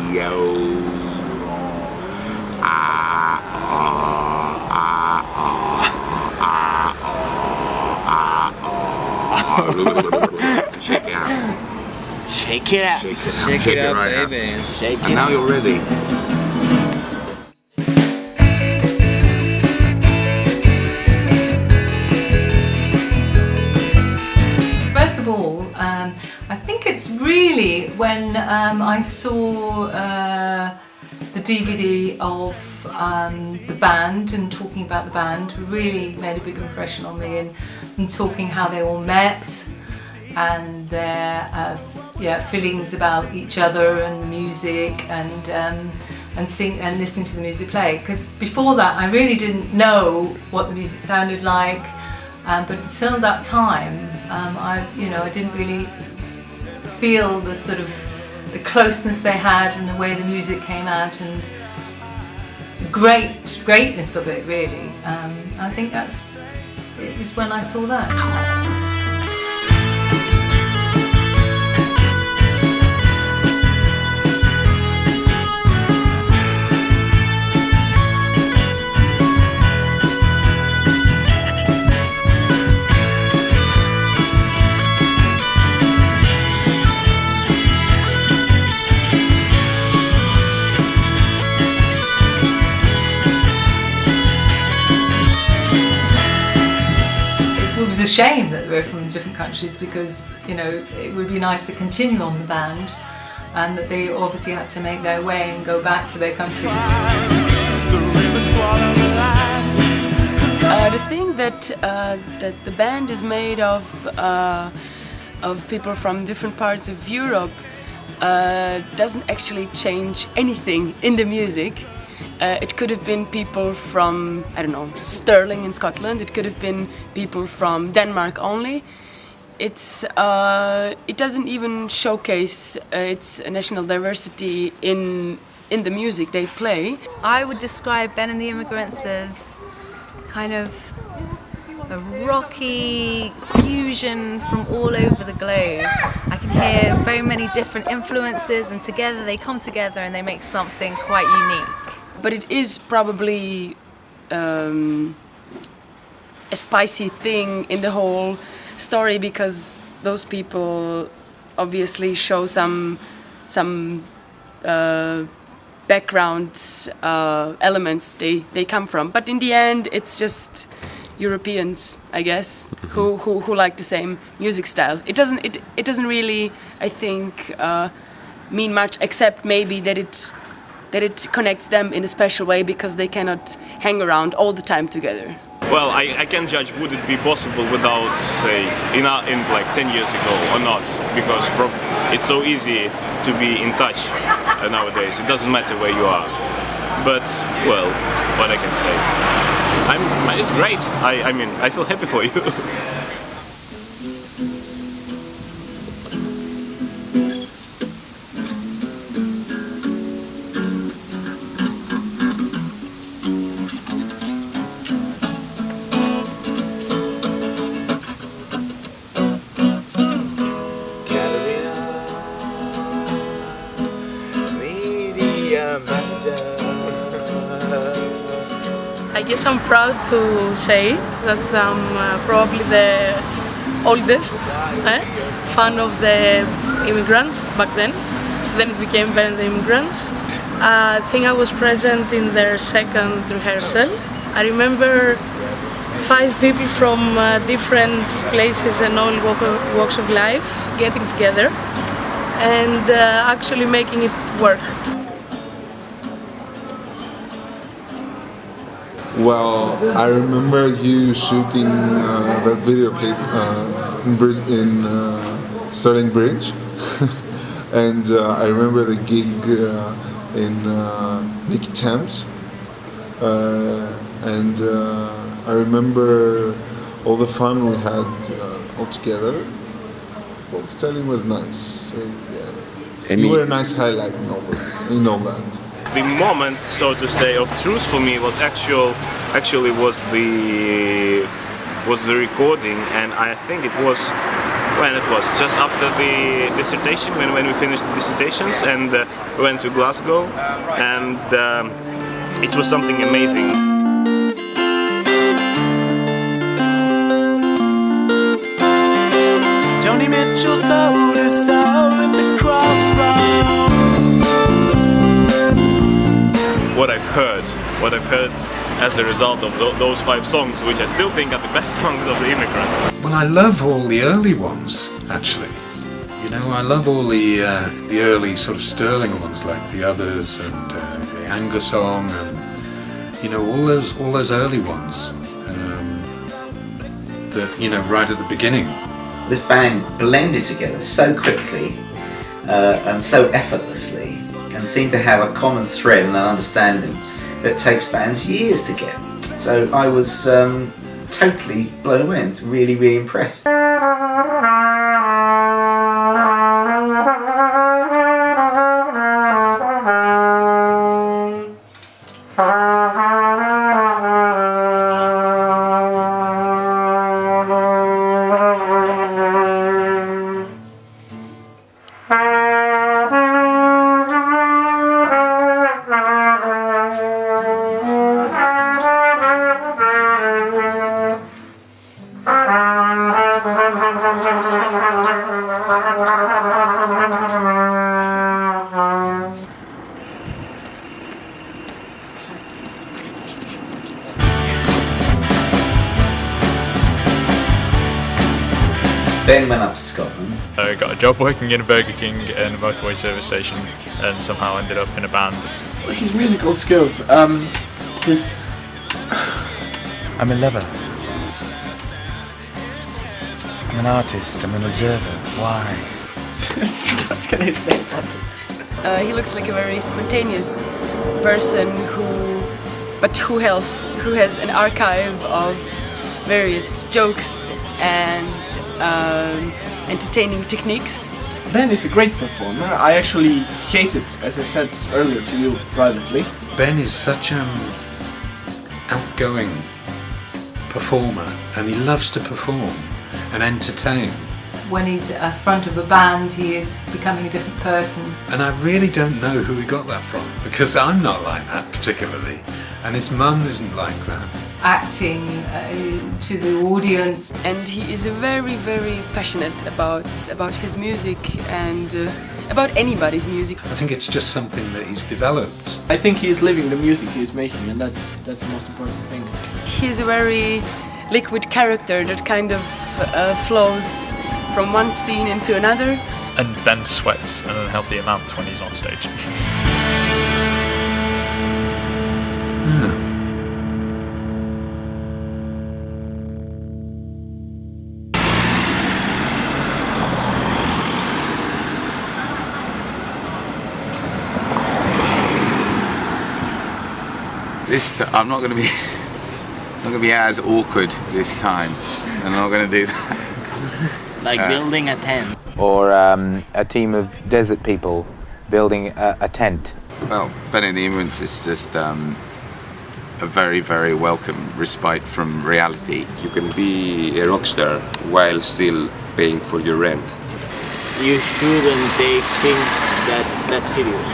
Shake it out. Shake it out. Shake it out, right baby. Now. Shake it. And now you're ready. First of all, I think it's really when I saw the DVD of the band and talking about the band really made a big impression on me, and talking how they all met and their feelings about each other and the music, and listening to the music play. Because before that I really didn't know what the music sounded like, but until that time I didn't really feel the sort of the closeness they had and the way the music came out and the greatness of it really. I think it was when I saw that. It was a shame that we're from different countries, because it would be nice to continue on the band, and that they obviously had to make their way and go back to their countries. The thing that the band is made of people from different parts of Europe doesn't actually change anything in the music. It could have been people from, I don't know, Stirling in Scotland. It could have been people from Denmark only. It doesn't even showcase its national diversity in the music they play. I would describe Ben and the Immigrants as kind of a rocky fusion from all over the globe. I can hear very many different influences, and together they come together and they make something quite unique. But it is probably a spicy thing in the whole story, because those people obviously show some background elements they come from. But in the end, it's just Europeans, I guess, who like the same music style. It doesn't really, I think, mean much, except maybe that it connects them in a special way, because they cannot hang around all the time together. Well, I can't judge would it be possible without, say, in like 10 years ago or not, because it's so easy to be in touch nowadays. It doesn't matter where you are. But, well, what I can say, it's great. I mean, I feel happy for you. I guess I'm proud to say that I'm probably the oldest fan of the Immigrants back then. Then it became Ben the Immigrants. I think I was present in their second rehearsal. I remember 5 people from different places and all walks of life getting together and actually making it work. Well, I remember you shooting that video clip in Stirling Bridge, and I remember the gig in Nicky Thames, and I remember all the fun we had all together. Well, Stirling was nice. So, yeah. You were a nice highlight in all that. The moment, so to say, of truth for me was actually was the recording, and I think it was when it was just after the dissertation, when we finished the dissertations, and we went to Glasgow, and it was something amazing. Joni Mitchell sold us all at the crossroads. What I've heard as a result of those 5 songs, which I still think are the best songs of the Immigrants. Well, I love all the early ones, actually. You know, I love all the early sort of sterling ones, like The Others and the Anger Song, and you know, all those early ones that, you know, right at the beginning. This band blended together so quickly and so effortlessly, and seemed to have a common thread and an understanding that takes bands years to get. So I was totally blown away and really, really impressed. Ben went up to Scotland. I got a job working in a Burger King and a motorway service station, and somehow ended up in a band. His musical skills, I'm a lover. I'm an artist, I'm an observer. Why? What can I say about it? He looks like a very spontaneous person who has an archive of various jokes and entertaining techniques. Ben is a great performer. I actually hate it, as I said earlier to you privately. Ben is such an outgoing performer, and he loves to perform and entertain. When he's at the front of a band, he is becoming a different person. And I really don't know who he got that from, because I'm not like that particularly, and his mum isn't like that. Acting to the audience. And he is very, very passionate about his music and about anybody's music. I think it's just something that he's developed. I think he's living the music he's making, and that's the most important thing. He's a very liquid character that kind of flows from one scene into another. And Ben sweats an unhealthy amount when he's on stage. I'm not going to be as awkward this time, and I'm not going to do that. Like building a tent. Or a team of desert people building a tent. Well, Ben and the Immigrants is just a very, very welcome respite from reality. You can be a rock star while still paying for your rent. You shouldn't take things that serious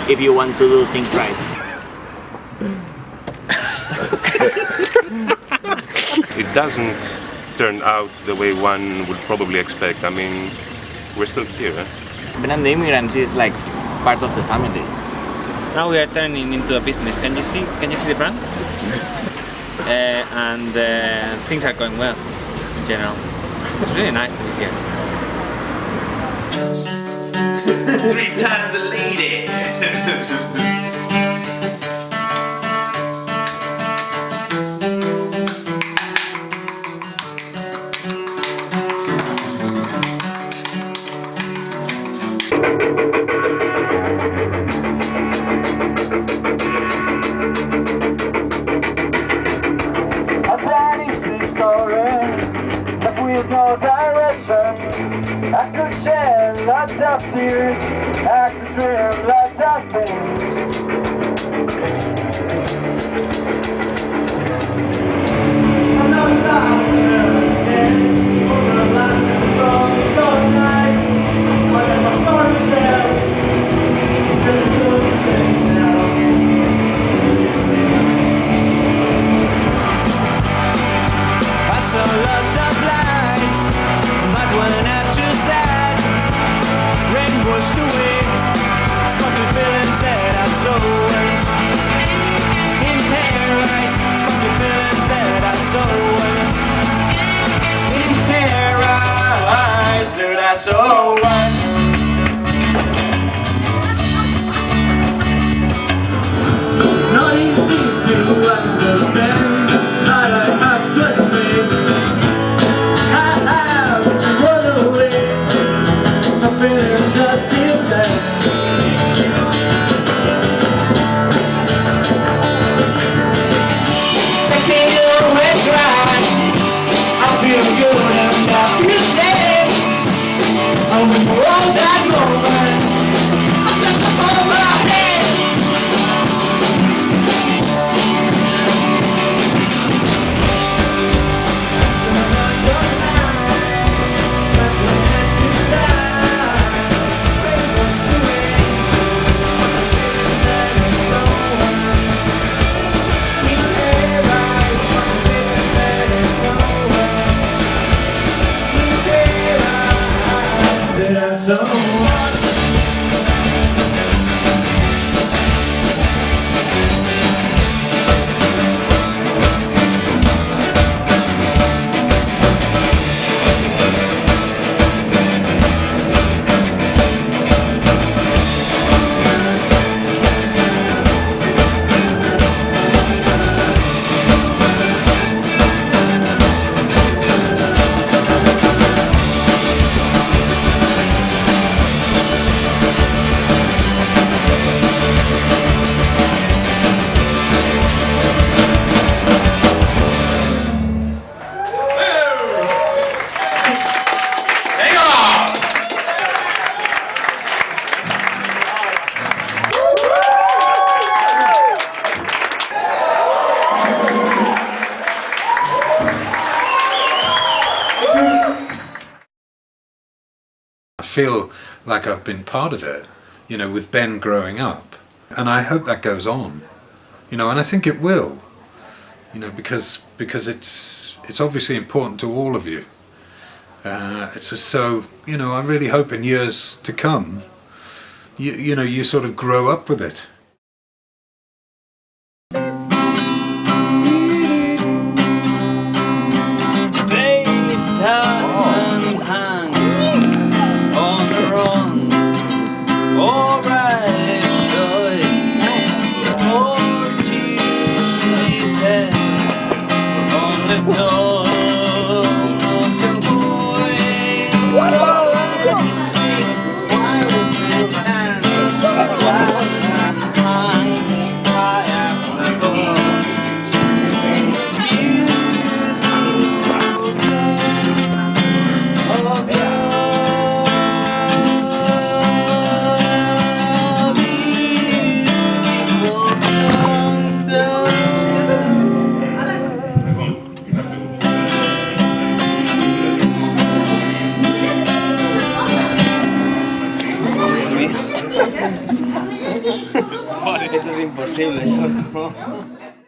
if you want to do things right. It doesn't turn out the way one would probably expect. I mean, we're still here. Ben and the Immigrants is like part of the family. Now we are turning into a business. Can you see the brand? And things are going well in general. It's really nice to be here. 3 times a lady. No direction. I could shed lots of tears. I could dream lots of things. I'm not lost enough, yeah. For the lights and the stars. so what? Not easy to understand, but I have to admit I have to run away. My feelings are still there. Second year wet dry, I feel good and I feel sad. And when we're all that moment, I took the phone of my head. So I feel like I've been part of it, you know, with Ben growing up, and I hope that goes on, you know, and I think it will, you know, because it's obviously important to all of you. It's just so, you know, I really hope in years to come, you know, you sort of grow up with it. Esto es imposible.